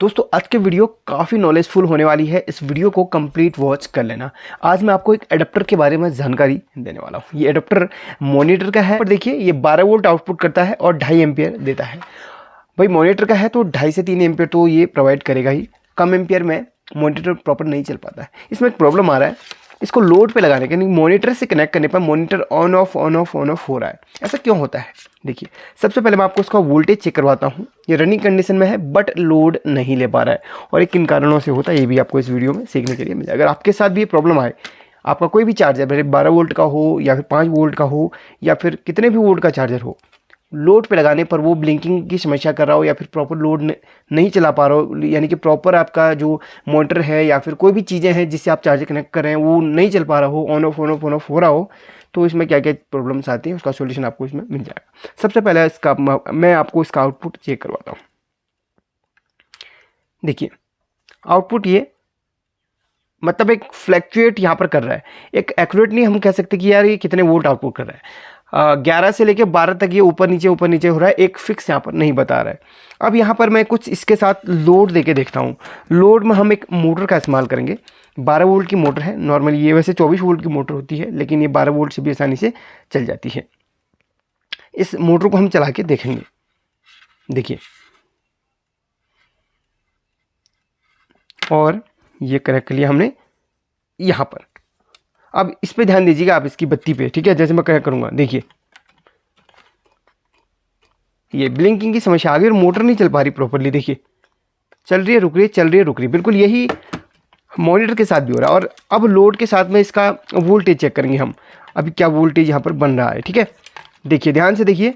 दोस्तों आज के वीडियो काफ़ी नॉलेजफुल होने वाली है। इस वीडियो को कंप्लीट वॉच कर लेना। आज मैं आपको एक एडाप्टर के बारे में जानकारी देने वाला हूँ। ये एडाप्टर मॉनिटर का है, पर देखिए ये 12 वोल्ट आउटपुट करता है और 2.5 एम्पियर देता है। भाई मॉनिटर का है तो 2.5 से 3 एम्पियर तो ये प्रोवाइड करेगा ही। कम एम्पियर में मॉनिटर प्रॉपर नहीं चल पाता है। इसमें एक प्रॉब्लम आ रहा है, इसको लोड पे लगाने के मॉनिटर से कनेक्ट करने पर मॉनिटर ऑन ऑफ हो रहा है। ऐसा क्यों होता है? देखिए सबसे पहले मैं आपको इसका वोल्टेज चेक करवाता हूँ। ये रनिंग कंडीशन में है बट लोड नहीं ले पा रहा है और ये किन कारणों से होता है ये भी आपको इस वीडियो में सीखने के लिए मिल जाएगा। अगर आपके साथ भी ये प्रॉब्लम आए, आपका कोई भी चार्जर भले 12 वोल्ट का हो या फिर 5 वोल्ट का हो या फिर कितने भी वोल्ट का चार्जर हो, लोड पे लगाने पर वो ब्लिंकिंग की समस्या कर रहा हो या फिर प्रॉपर लोड नहीं चला पा रहा हो, यानी कि प्रॉपर आपका जो मोटर है या फिर कोई भी चीज़ें हैं जिससे आप चार्जर कनेक्ट कर रहे हैं वो नहीं चल पा रहा हो, ऑन ऑफ हो रहा हो, तो इसमें क्या क्या प्रॉब्लम्स आती हैं उसका सॉल्यूशन आपको इसमें मिल जाएगा। सबसे पहले इसका मैं आपको इसका आउटपुट चेक करवाता हूँ। देखिए आउटपुट ये मतलब एक फ्लैक्चुएट यहाँ पर कर रहा है, एक एक्यूरेट नहीं हम कह सकते कि यार ये कितने वोल्ट आउटपुट कर रहा है। 11 से लेके 12 तक ये ऊपर नीचे हो रहा है, एक फिक्स यहाँ पर नहीं बता रहा है। अब यहाँ पर मैं कुछ इसके साथ लोड देके देखता हूँ। लोड में हम एक मोटर का इस्तेमाल करेंगे। 12 वोल्ट की मोटर है, नॉर्मली ये वैसे 24 वोल्ट की मोटर होती है लेकिन ये 12 वोल्ट से भी आसानी से चल जाती है। इस मोटर को हम चला के देखेंगे। देखिए और ये कनेक्ट कर लिया हमने यहाँ पर। अब इस पे ध्यान दीजिएगा आप, इसकी बत्ती पे, ठीक है। जैसे मैं कनेक्ट करूँगा देखिए ये ब्लिंकिंग की समस्या आ गई और मोटर नहीं चल पा रही प्रॉपरली। देखिए चल रही है रुक रही है, चल रही है रुक रही है। बिल्कुल यही मॉनिटर के साथ भी हो रहा है। और अब लोड के साथ में इसका वोल्टेज चेक करेंगे हम, अभी क्या वोल्टेज यहाँ पर बन रहा है, ठीक है। देखिए ध्यान से देखिए,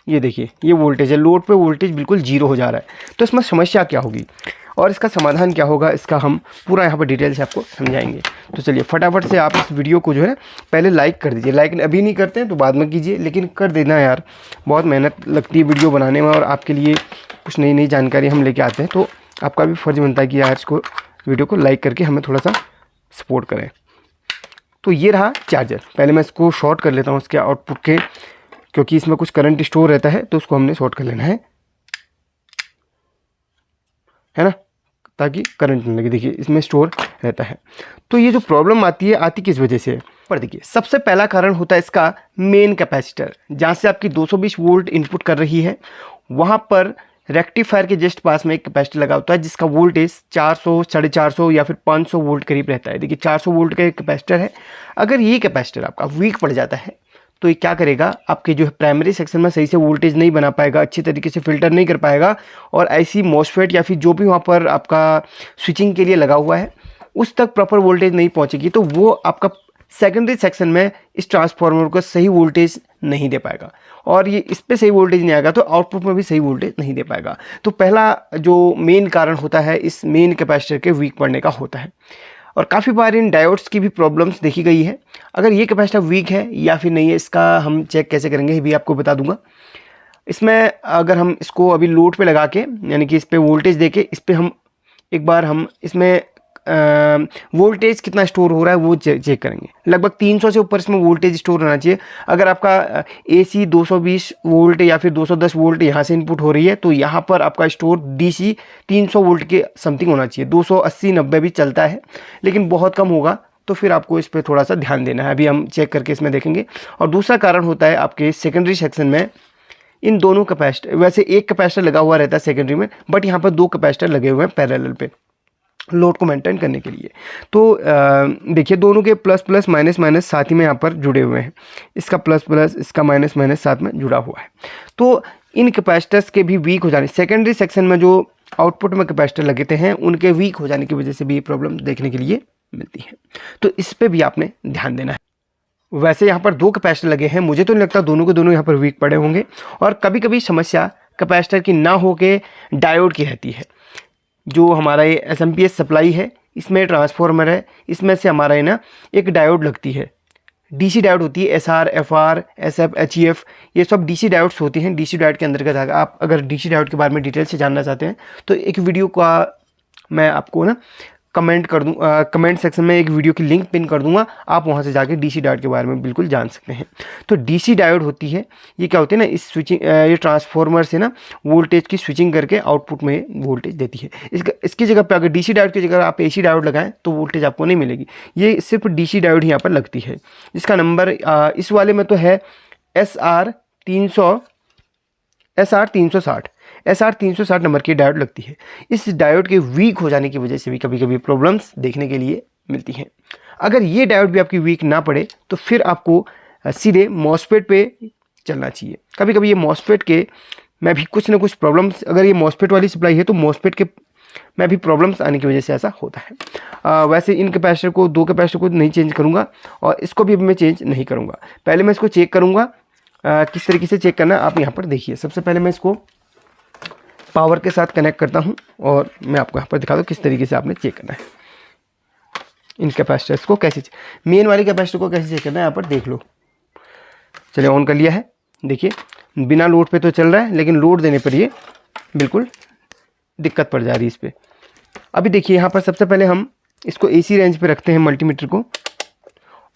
ये देखिए ये वोल्टेज है, लोड पे वोल्टेज बिल्कुल 0 हो जा रहा है। तो इसमें समस्या क्या होगी और इसका समाधान क्या होगा, इसका हम पूरा यहाँ पर डिटेल से आपको समझाएंगे। तो चलिए फटाफट से आप इस वीडियो को जो है पहले लाइक कर दीजिए। लाइक अभी नहीं करते हैं तो बाद में कीजिए, लेकिन कर देना यार, बहुत मेहनत लगती है वीडियो बनाने में और आपके लिए कुछ नई नई जानकारी हम लेके आते हैं, तो आपका भी फ़र्ज़ बनता है कि यार इसको वीडियो को लाइक करके हमें थोड़ा सा सपोर्ट करें। तो ये रहा चार्जर। पहले मैं इसको शॉर्ट कर लेता हूँ इसके आउटपुट के, क्योंकि इसमें कुछ करंट स्टोर रहता है तो उसको हमने शॉर्ट कर लेना है ना, ताकि करंट नहीं लगे। देखिए इसमें स्टोर रहता है। तो ये जो प्रॉब्लम आती किस वजह से, पर देखिए सबसे पहला कारण होता है इसका मेन कैपेसिटर। जहाँ से आपकी 220 वोल्ट इनपुट कर रही है वहाँ पर रेक्टिफायर के जस्ट पास में एक कैपेसिटर लगा होता है जिसका वोल्टेज 400, 450 या फिर 500 वोल्ट करीब रहता है। देखिए 400 वोल्ट का एक कैपेसिटर है। अगर ये कैपेसिटर आपका वीक पड़ जाता है तो ये क्या करेगा, आपके जो है प्राइमरी सेक्शन में सही से वोल्टेज नहीं बना पाएगा, अच्छी तरीके से फिल्टर नहीं कर पाएगा और ऐसी मॉसफेट या फिर जो भी वहाँ पर आपका स्विचिंग के लिए लगा हुआ है उस तक प्रॉपर वोल्टेज नहीं पहुँचेगी, तो वो आपका सेकेंडरी सेक्शन में इस ट्रांसफार्मर को सही वोल्टेज नहीं दे पाएगा और ये इस पर सही वोल्टेज नहीं आएगा तो आउटपुट में भी सही वोल्टेज नहीं दे पाएगा। तो पहला जो मेन कारण होता है इस मेन कैपेसिटर के वीक पड़ने का होता है। और काफ़ी बार इन डायोड्स की भी प्रॉब्लम्स देखी गई है। अगर ये कैपेसिटर वीक है या फिर नहीं है, इसका हम चेक कैसे करेंगे ये भी आपको बता दूंगा। इसमें अगर हम इसको अभी लोड पे लगा के, यानी कि इस पे वोल्टेज देके इस पे हम एक बार हम इसमें वोल्टेज कितना स्टोर हो रहा है वो चेक करेंगे। लगभग 300 से ऊपर इसमें वोल्टेज स्टोर होना चाहिए। अगर आपका AC 220 वोल्ट या फिर 210 वोल्ट यहाँ से इनपुट हो रही है तो यहाँ पर आपका स्टोर DC 300 वोल्ट के समथिंग होना चाहिए। 280-90 भी चलता है लेकिन बहुत कम होगा, तो फिर आपको इस पर थोड़ा सा ध्यान देना है। अभी हम चेक करके इसमें देखेंगे। और दूसरा कारण होता है आपके सेकेंडरी सेक्शन में इन दोनों कैपेसिटर, वैसे एक कैपेसिटर लगा हुआ रहता है सेकेंडरी में, बट यहाँ पर 2 कैपेसिटर लगे हुए हैं पैरेलल पे लोड को मेंटेन करने के लिए। तो देखिए दोनों के प्लस प्लस माइनस माइनस साथ ही में यहाँ पर जुड़े हुए हैं। इसका प्लस प्लस इसका माइनस माइनस साथ में जुड़ा हुआ है। तो इन कैपेसिटर्स के भी वीक हो जाने, सेकेंडरी सेक्शन में जो आउटपुट में कैपेसिटर लगे थे हैं उनके वीक हो जाने की वजह से भी ये प्रॉब्लम देखने के लिए मिलती है। तो इस पर भी आपने ध्यान देना है। वैसे यहाँ पर 2 कैपेसिटर लगे हैं, मुझे तो नहीं लगता दोनों के दोनों यहाँ पर वीक पड़े होंगे। और कभी कभी समस्या कैपेसिटर की ना हो के डायोड की रहती है। जो हमारा ये SMPS सप्लाई है, इसमें ट्रांसफार्मर है, इसमें से हमारा है ना एक डायोड लगती है, DC डायोड होती है। SR, FR, SF, HEF ये सब DC डायोड्स होती हैं। DC डायोड के अंतर्गत आएगा। आप अगर DC डायोड के बारे में डिटेल से जानना चाहते हैं तो एक वीडियो का मैं आपको ना कमेंट कर दूँ, कमेंट सेक्शन में एक वीडियो की लिंक पिन कर दूंगा, आप वहाँ से जाके डीसी डायोड के बारे में बिल्कुल जान सकते हैं। तो डीसी डायोड होती है, ये क्या होती है ना, इस स्विचिंग ये ट्रांसफार्मर से ना वोल्टेज की स्विचिंग करके आउटपुट में वोल्टेज देती है। इसकी जगह पे अगर डीसी डायोड की जगह आप एसी डायोड लगाएं तो वोल्टेज आपको नहीं मिलेगी, ये सिर्फ डीसी डायोड ही यहाँ पर लगती है। इसका नंबर इस वाले में तो है SR360 नंबर की डायोड लगती है। इस डायोड के वीक हो जाने की वजह से भी कभी कभी प्रॉब्लम्स देखने के लिए मिलती हैं। अगर ये डायोड भी आपकी वीक ना पड़े तो फिर आपको सीधे मॉसफेट पे चलना चाहिए। कभी कभी ये मॉसफेट के में भी कुछ ना कुछ प्रॉब्लम्स, अगर ये मॉसफेट वाली सप्लाई है तो मॉसफेट के में भी प्रॉब्लम्स आने की वजह से ऐसा होता है। वैसे इन कैपेसिटर को, 2 कैपेसिटर को नहीं चेंज करूँगा और इसको भी मैं चेंज नहीं करूँगा। पहले मैं इसको चेक करूँगा, किस तरीके से चेक करना है आप यहाँ पर देखिए। सबसे पहले मैं इसको पावर के साथ कनेक्ट करता हूँ और मैं आपको यहाँ पर दिखा दूँ किस तरीके से आपने चेक करना है। इन कैपेसिटर्स को कैसे, मेन वाले कैपेसिटर को कैसे चेक करना है यहाँ पर देख लो। चलिए ऑन कर लिया है, देखिए बिना लोड पे तो चल रहा है, लेकिन लोड देने पर ये बिल्कुल दिक्कत पड़ जा रही है इस पर। अभी देखिए यहाँ पर सबसे पहले हम इसको एसी रेंज पे रखते हैं मल्टीमीटर को,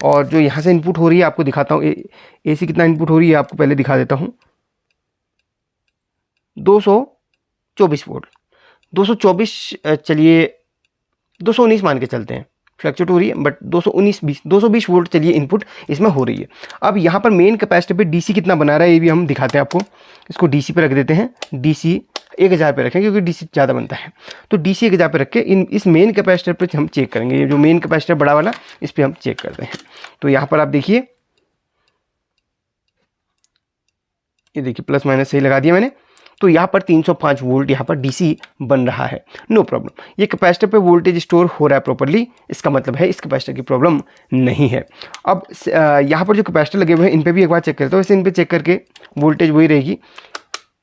और जो यहाँ से इनपुट हो रही है आपको दिखाता हूँ। एसी कितना इनपुट हो रही है आपको पहले दिखा देता हूँ। 224 वोल्ट, 224, चलिए 219 मान के चलते हैं, फ्लक्चुएट हो रही है बट 220 वोल्ट चलिए इनपुट इसमें हो रही है। अब यहाँ पर मेन कैपेसिटर पे डीसी कितना बना रहा है ये भी हम दिखाते हैं आपको। इसको डीसी पे रख देते हैं, डीसी 1000 पे रखें क्योंकि डीसी ज़्यादा बनता है। तो डीसी 1000 पे रख के इस मेन कैपेसिटर पे हम चेक करेंगे। ये जो मेन कैपेसिटर बड़ा वाला, इस पर हम चेक करते हैं। तो यहाँ पर आप देखिए, ये देखिए प्लस माइनस सही लगा दिया मैंने। तो यहाँ पर 305 वोल्ट यहाँ पर डीसी बन रहा है, नो प्रॉब्लम। ये कैपेसिटर पे वोल्टेज स्टोर हो रहा है प्रॉपर्ली, इसका मतलब है इस कैपेसिटर की प्रॉब्लम नहीं है। अब यहाँ पर जो कैपेसिटर लगे हुए हैं इन पे भी एक बार चेक करता हूँ। वैसे इन पे चेक करके वोल्टेज वही रहेगी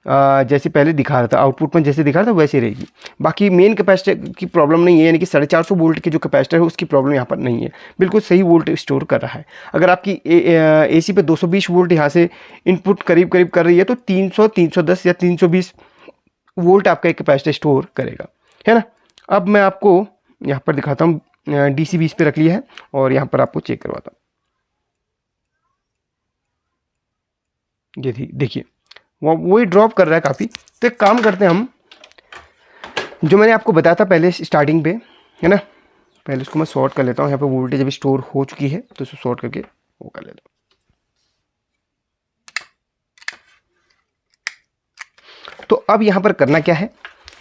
जैसे पहले दिखा रहा था, आउटपुट में जैसे दिखा रहा था वैसे रहेगी। बाकी मेन कैपेसिटर की प्रॉब्लम नहीं है, यानी कि 450 वोल्ट की जो कैपेसिटर है उसकी प्रॉब्लम यहाँ पर नहीं है, बिल्कुल सही वोल्टेज स्टोर कर रहा है। अगर आपकी एसी पे 220 वोल्ट यहाँ से इनपुट करीब करीब कर रही है तो 300, 310 या 320 वोल्ट आपका एक कैपेसिटर स्टोर करेगा, है ना। अब मैं आपको यहाँ पर दिखाता हूँ, DC 20 पे रख लिया है और यहाँ पर आपको चेक करवाता हूँ। ये देखिए वही ड्रॉप कर रहा है काफ़ी। तो एक काम करते हैं हम, जो मैंने आपको बताया था पहले स्टार्टिंग पे, है ना, पहले इसको मैं शॉर्ट कर लेता हूँ। यहाँ पे वोल्टेज अभी स्टोर हो चुकी है तो इसको शॉर्ट करके वो कर लेता हूँ। तो अब यहाँ पर करना क्या है,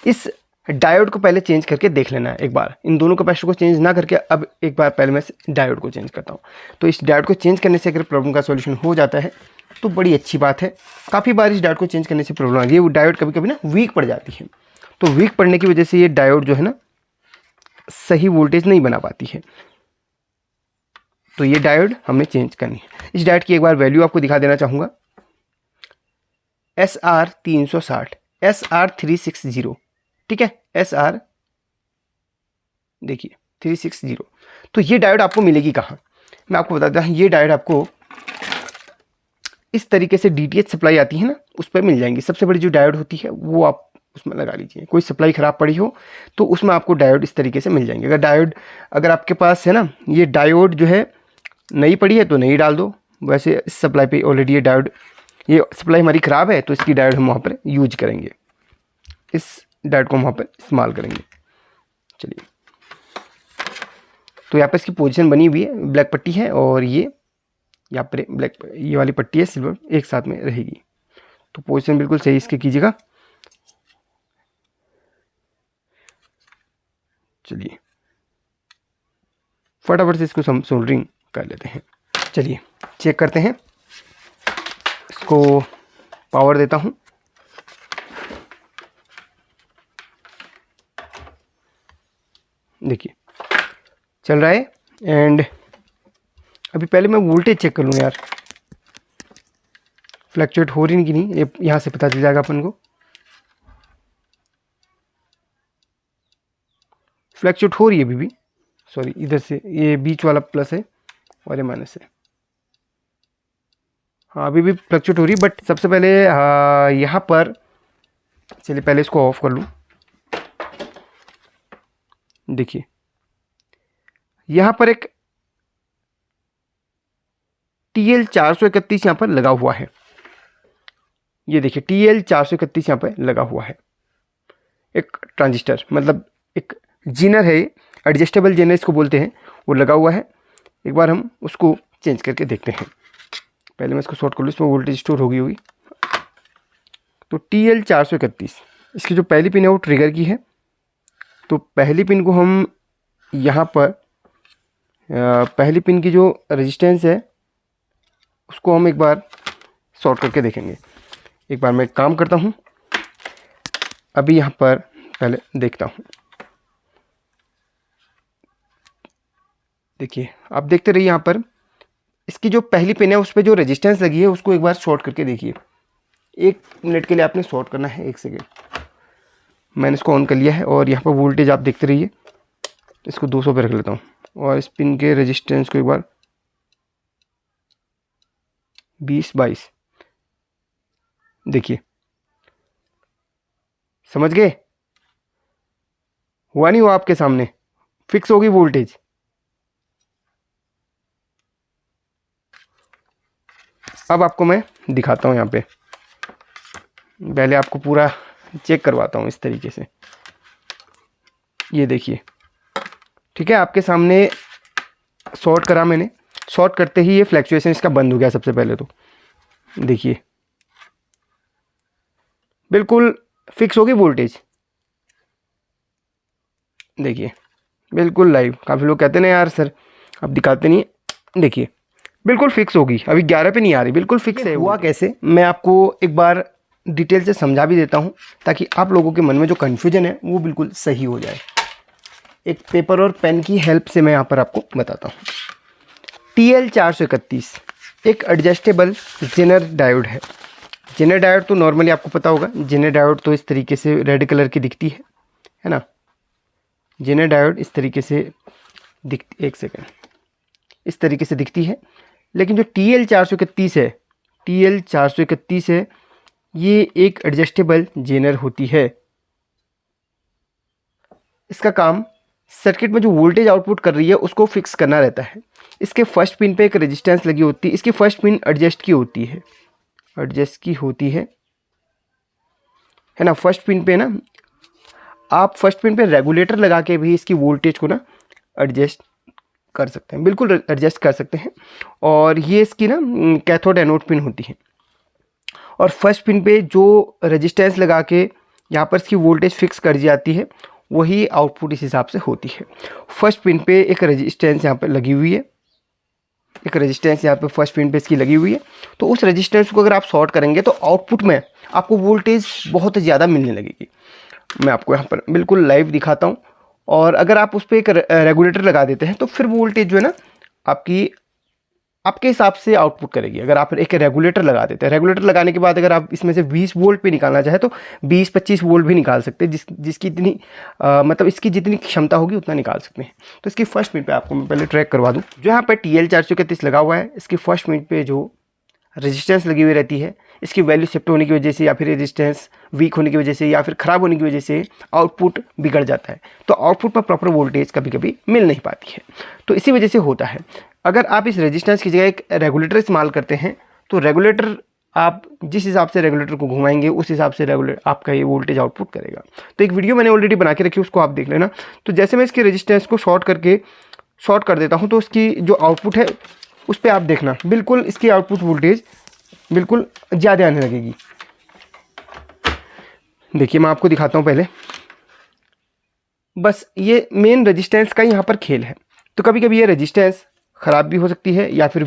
इस डायोड को पहले चेंज करके देख लेना है एक बार। इन दोनों कैपेसिटर को चेंज ना करके अब एक बार पहले मैं डायोड को चेंज करता हूँ। तो इस डायोड को चेंज करने से अगर प्रॉब्लम का सॉल्यूशन हो जाता है तो बड़ी अच्छी बात है। काफ़ी बार इस डायोड को चेंज करने से प्रॉब्लम आ रही है, वो डायोड कभी कभी ना वीक पड़ जाती है। तो वीक पड़ने की वजह से ये डायोड जो है ना सही वोल्टेज नहीं बना पाती है। तो ये डायोड हमें चेंज करनी है। इस डायोड की एक बार वैल्यू आपको दिखा देना चाहूँगा, SR360, SR360, ठीक है, SR देखिए 360। तो ये डायोड आपको मिलेगी कहाँ, मैं आपको बताता हूँ। ये डायोड आपको इस तरीके से DTH सप्लाई आती है ना, उस पर मिल जाएंगी। सबसे बड़ी जो डायोड होती है वो आप उसमें लगा लीजिए। कोई सप्लाई ख़राब पड़ी हो तो उसमें आपको डायोड इस तरीके से मिल जाएंगे। अगर आपके पास है ना ये डायोड जो है नई पड़ी है तो नई डाल दो। वैसे इस सप्लाई पे ऑलरेडी ये सप्लाई हमारी ख़राब है तो इसकी डायोड हम वहाँ पर यूज करेंगे, इस डायोड को हम वहाँ पर इस्तेमाल करेंगे। चलिए, तो यहाँ पर इसकी पोजीशन बनी हुई है, ब्लैक पट्टी है और ये यहाँ पर ब्लैक, ये वाली पट्टी है सिल्वर, एक साथ में रहेगी। तो पोजीशन बिल्कुल सही इसके कीजिएगा। चलिए फटाफट से इसको हम सोल्डरिंग कर लेते हैं। चलिए चेक करते हैं, इसको पावर देता हूँ। देखिए चल रहा है। एंड अभी पहले मैं वोल्टेज चेक कर लूँ यार, फ्लक्चुएट हो रही कि नहीं, ये यहाँ से पता चल जाएगा अपन को। फ्लक्चुएट हो रही है अभी भी, सॉरी इधर से ये बीच वाला प्लस है और ये माइनस है। हाँ अभी भी फ्लक्चुएट हो रही है, बट सबसे पहले यहाँ पर, चलिए पहले इसको ऑफ कर लूँ। देखिए यहाँ पर एक TL431 यहाँ पर लगा हुआ है। ये देखिए TL431 यहाँ पर लगा हुआ है, एक ट्रांजिस्टर, मतलब एक जीनर है, एडजस्टेबल जीनर इसको बोलते हैं, वो लगा हुआ है। एक बार हम उसको चेंज करके देखते हैं। पहले मैं इसको शॉर्ट कर लूँ, इसमें वोल्टेज स्टोर होगी। तो TL431 इसकी जो पहली पिन है वो ट्रिगर की है। तो पहली पिन को हम यहाँ पर पहली पिन की जो रेजिस्टेंस है उसको हम एक बार शॉर्ट करके देखेंगे। एक बार मैं काम करता हूँ, अभी यहाँ पर पहले देखता हूँ। देखिए आप देखते रहिए, यहाँ पर इसकी जो पहली पिन है उस पर जो रेजिस्टेंस लगी है उसको एक बार शॉर्ट करके देखिए। 1 मिनट के लिए आपने शॉर्ट करना है, 1 सेकेंड। मैंने इसको ऑन कर लिया है और यहाँ पर वोल्टेज आप देखते रहिए। इसको 200 पे रख लेता हूँ और इस पिन के रेजिस्टेंस को एक बार 20-22, देखिए समझ गए? हुआ नहीं हुआ आपके सामने? फिक्स होगी वोल्टेज। अब आपको मैं दिखाता हूँ, यहाँ पे पहले आपको पूरा चेक करवाता हूँ इस तरीके से। ये देखिए, ठीक है, आपके सामने शॉर्ट करा मैंने। शॉर्ट करते ही ये फ्लैक्चुएशन इसका बंद हो गया। सबसे पहले तो देखिए बिल्कुल फिक्स होगी वोल्टेज। देखिए बिल्कुल लाइव। काफ़ी लोग कहते हैं ना यार सर आप दिखाते नहीं, देखिए बिल्कुल फिक्स होगी। अभी 11 पे नहीं आ रही, बिल्कुल फिक्स है। हुआ कैसे, मैं आपको एक बार डिटेल से समझा भी देता हूँ ताकि आप लोगों के मन में जो कन्फ्यूजन है वो बिल्कुल सही हो जाए। एक पेपर और पेन की हेल्प से मैं यहाँ पर आपको बताता हूँ। TL431 एक एडजस्टेबल जेनर डायोड है। जेनर डायोड तो नॉर्मली आपको पता होगा, जेनर डायोड तो इस तरीके से रेड कलर की दिखती है ना। जेनर डायोड इस तरीके से दिखती, 1 सेकेंड, इस तरीके से दिखती है। लेकिन जो TL431 है, TL431 है, ये एक एडजस्टेबल जेनर होती है। इसका काम सर्किट में जो वोल्टेज आउटपुट कर रही है उसको फिक्स करना रहता है। इसके फर्स्ट पिन पे एक रेजिस्टेंस लगी होती है। इसकी फर्स्ट पिन एडजस्ट की होती है, एडजस्ट की होती है ना। फर्स्ट पिन पे ना आप फर्स्ट पिन पे रेगुलेटर लगा के भी इसकी वोल्टेज को ना एडजस्ट कर सकते हैं, बिल्कुल एडजस्ट कर सकते हैं। और ये इसकी ना कैथोड एनोड पिन होती है। और फर्स्ट पिन पे जो रेजिस्टेंस लगा के यहाँ पर इसकी वोल्टेज फिक्स कर दी जाती है वही आउटपुट इस हिसाब से होती है। फर्स्ट पिन पे एक रेजिस्टेंस यहाँ पर लगी हुई है, एक रेजिस्टेंस यहाँ पे फर्स्ट पिन पे इसकी लगी हुई है। तो उस रेजिस्टेंस को अगर आप शॉर्ट करेंगे तो आउटपुट में आपको वोल्टेज बहुत ज़्यादा मिलने लगेगी। मैं आपको यहाँ पर बिल्कुल लाइव दिखाता हूँ। और अगर आप उस पर एक रेगुलेटर लगा देते हैं तो फिर वोल्टेज जो है ना आपके हिसाब से आउटपुट करेगी। अगर आप एक रेगुलेटर लगा देते हैं, रेगुलेटर लगाने के बाद अगर आप इसमें से 20 वोल्ट पे निकालना चाहे तो 20-25 वोल्ट भी निकाल सकते हैं, जिसकी इतनी मतलब इसकी जितनी क्षमता होगी उतना निकाल सकते हैं। तो इसकी फर्स्ट मिनट पे आपको मैं पहले ट्रैक करवा दूँ। जो यहाँ पर TL431 लगा हुआ है, इसकी फर्स्ट मिनट पे जो रेजिस्टेंस लगी हुई रहती है, इसकी वैल्यू शिफ्ट होने की वजह से या फिर रेजिस्टेंस वीक होने की वजह से या फिर ख़राब होने की वजह से आउटपुट बिगड़ जाता है। तो आउटपुट पर प्रॉपर वोल्टेज कभी कभी मिल नहीं पाती है। तो इसी वजह से होता है। अगर आप इस रेजिस्टेंस की जगह एक रेगुलेटर इस्तेमाल करते हैं तो रेगुलेटर आप जिस हिसाब से रेगुलेटर को घुमाएंगे उस हिसाब से रेगुलेटर आपका ये वोल्टेज आउटपुट करेगा। तो एक वीडियो मैंने ऑलरेडी बना के रखी है, उसको आप देख लेना। तो जैसे मैं इसकी रेजिस्टेंस को शॉर्ट कर देता हूँ तो इसकी जो आउटपुट है उस पर आप देखना बिल्कुल इसकी आउटपुट वोल्टेज बिल्कुल ज़्यादा आने लगेगी। देखिए मैं आपको दिखाता हूँ पहले। बस ये मेन रेजिस्टेंस का यहाँ पर खेल है। तो कभी कभी ये रेजिस्टेंस ख़राब भी हो सकती है या फिर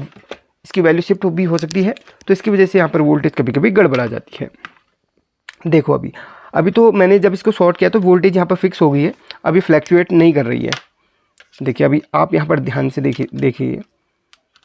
इसकी वैल्यू शिफ्ट भी हो सकती है। तो इसकी वजह से यहाँ पर वोल्टेज कभी कभी गड़बड़ा जाती है। देखो अभी तो मैंने जब इसको शॉर्ट किया तो वोल्टेज यहाँ पर फिक्स हो गई है, अभी फ्लैक्चुएट नहीं कर रही है। देखिए अभी आप यहाँ पर ध्यान से देखिए,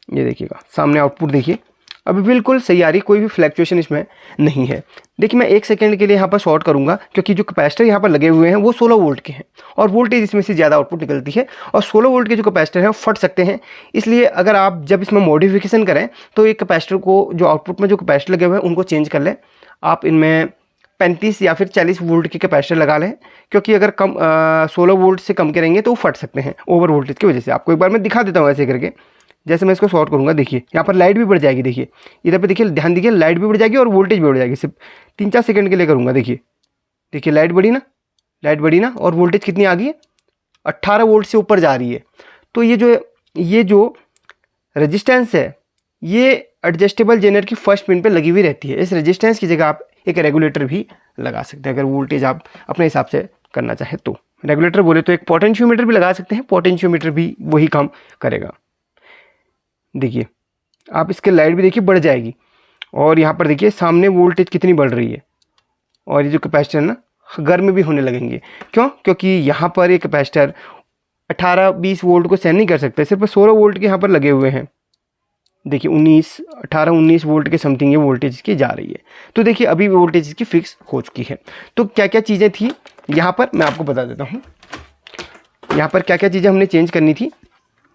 ये देखिएगा सामने आउटपुट देखिए, अभी बिल्कुल सही आ रही, कोई भी फ्लैक्चुएशन इसमें नहीं है। देखिए मैं 1 सेकंड के लिए यहाँ पर शॉर्ट करूँगा क्योंकि जो कैपेसिटर यहाँ पर लगे हुए हैं वो 16 वोल्ट के हैं और वोल्टेज इसमें से ज़्यादा आउटपुट निकलती है और 16 वोल्ट के जो कैपेसिटर हैं वो फट सकते हैं। इसलिए अगर आप जब इसमें मॉडिफिकेशन करें तो एक कैपेसिटर को जो आउटपुट में जो कैपेसिटर लगे हुए हैं उनको चेंज कर लें। आप इनमें 35 या फिर 40 वोल्ट के कैपेसिटर लगा लें, क्योंकि अगर कम 16 वोल्ट से कम के रहेंगे तो वो फट सकते हैं ओवर वोल्टेज की वजह से। आपको एक बार मैं दिखा देता हूँ ऐसे करके। जैसे मैं इसको शॉर्ट करूँगा, देखिए यहाँ पर लाइट भी बढ़ जाएगी। देखिए इधर पे देखिए, ध्यान दीजिए, लाइट भी बढ़ जाएगी और वोल्टेज भी बढ़ जाएगी। सिर्फ 3-4 सेकंड के लिए करूँगा। देखिए लाइट बढ़ी ना, लाइट बढ़ी ना, और वोल्टेज कितनी आ गई है, 18 वोल्ट से ऊपर जा रही है। तो ये जो रेजिस्टेंस है ये एडजस्टेबल जेनर की फर्स्ट पिन पे लगी हुई रहती है। इस रेजिस्टेंस की जगह आप एक रेगुलेटर भी लगा सकते हैं, अगर वोल्टेज आप अपने हिसाब से करना चाहें तो। रेगुलेटर बोले तो एक पोटेंशियोमीटर भी लगा सकते हैं, पोटेंशियोमीटर भी वही काम करेगा। देखिए आप इसके लाइट भी देखिए बढ़ जाएगी, और यहाँ पर देखिए सामने वोल्टेज कितनी बढ़ रही है, और ये जो कैपेसिटर ना गर्म भी होने लगेंगे। क्यों? क्योंकि यहाँ पर एक कैपेसिटर 18-20 वोल्ट को सहन नहीं कर सकते, सिर्फ 16 वोल्ट के यहाँ पर लगे हुए हैं। देखिए 18-19 वोल्ट के समथिंग ये वोल्टेज की जा रही है। तो देखिए अभी वोल्टेज की फिक्स हो चुकी है। तो क्या क्या चीज़ें थी यहाँ पर मैं आपको बता देता हूँ। यहाँ पर क्या क्या चीज़ें हमने चेंज करनी थी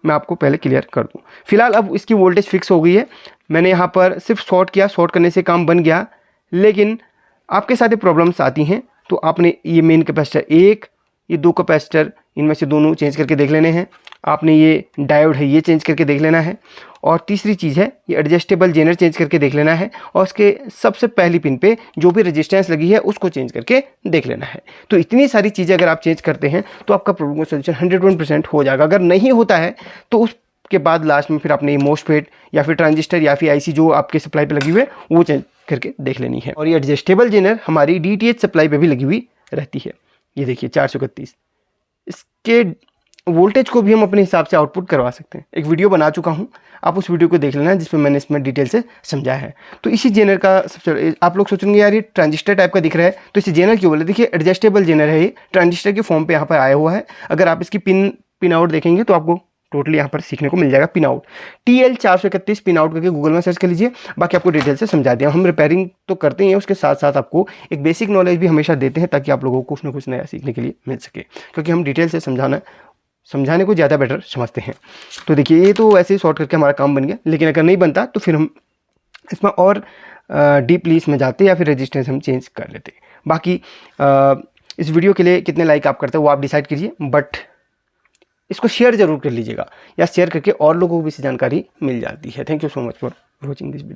मैं आपको पहले क्लियर कर दूँ। फिलहाल अब इसकी वोल्टेज फिक्स हो गई है। मैंने यहाँ पर सिर्फ शॉर्ट किया, शॉर्ट करने से काम बन गया। लेकिन आपके साथ ये प्रॉब्लम्स आती हैं, तो आपने ये मेन कैपेसिटर एक, ये 2 कैपेसिटर, इनमें से दोनों चेंज करके देख लेने हैं। आपने ये डायोड है ये चेंज करके देख लेना है। और तीसरी चीज़ है ये एडजस्टेबल जेनर चेंज करके देख लेना है, और उसके सबसे पहली पिन पे जो भी रेजिस्टेंस लगी है उसको चेंज करके देख लेना है। तो इतनी सारी चीज़ें अगर आप चेंज करते हैं तो आपका प्रॉब्लम का सोल्यूशन 101% हो जाएगा। अगर नहीं होता है तो उसके बाद लास्ट में फिर आपने ये मोस्टफेट या फिर ट्रांजिस्टर या फिर आईसी जो आपके सप्लाई पे लगी हुई है वो चेंज करके देख लेनी है। और ये एडजस्टेबल जेनर हमारी DTH सप्लाई पे भी लगी हुई रहती है। ये देखिए 431, इसके वोल्टेज को भी हम अपने हिसाब से आउटपुट करवा सकते हैं। एक वीडियो बना चुका हूं, आप उस वीडियो को देख लेना जिसमें मैंने इसमें डिटेल से समझाया है। तो इसी जेनर का सबसे, आप लोग सोचेंगे यार ये ट्रांजिस्टर टाइप का दिख रहा है तो इसे जेनर क्यों बोले। देखिए एडजस्टेबल जेनर है, ये ट्रांजिस्टर के फॉर्म पे यहाँ पर आया हुआ है। अगर आप इसकी पिन आउट देखेंगे तो आपको टोटली यहाँ पर सीखने को मिल जाएगा। Pin out TL 431 pin out करके गूगल में सर्च कर लीजिए। बाकी आपको डिटेल से समझा दिया। हम रिपेयरिंग तो करते ही हैं, उसके साथ साथ आपको एक बेसिक नॉलेज भी हमेशा देते हैं ताकि आप लोगों को कुछ ना कुछ नया सीखने के लिए मिल सके, क्योंकि हम डिटेल से समझाने को ज़्यादा बेटर समझते हैं। तो देखिए ये तो ऐसे ही शॉर्ट करके हमारा काम बन गया, लेकिन अगर नहीं बनता तो फिर हम इसमें और डीपली इसमें जाते या फिर रेजिस्टेंस हम चेंज कर लेते। बाकी इस वीडियो के लिए कितने लाइक आप करते हो वो आप डिसाइड कीजिए, बट इसको शेयर ज़रूर कर लीजिएगा, या शेयर करके और लोगों को भी इससे जानकारी मिल जाती है। Thank you so much for watching this video.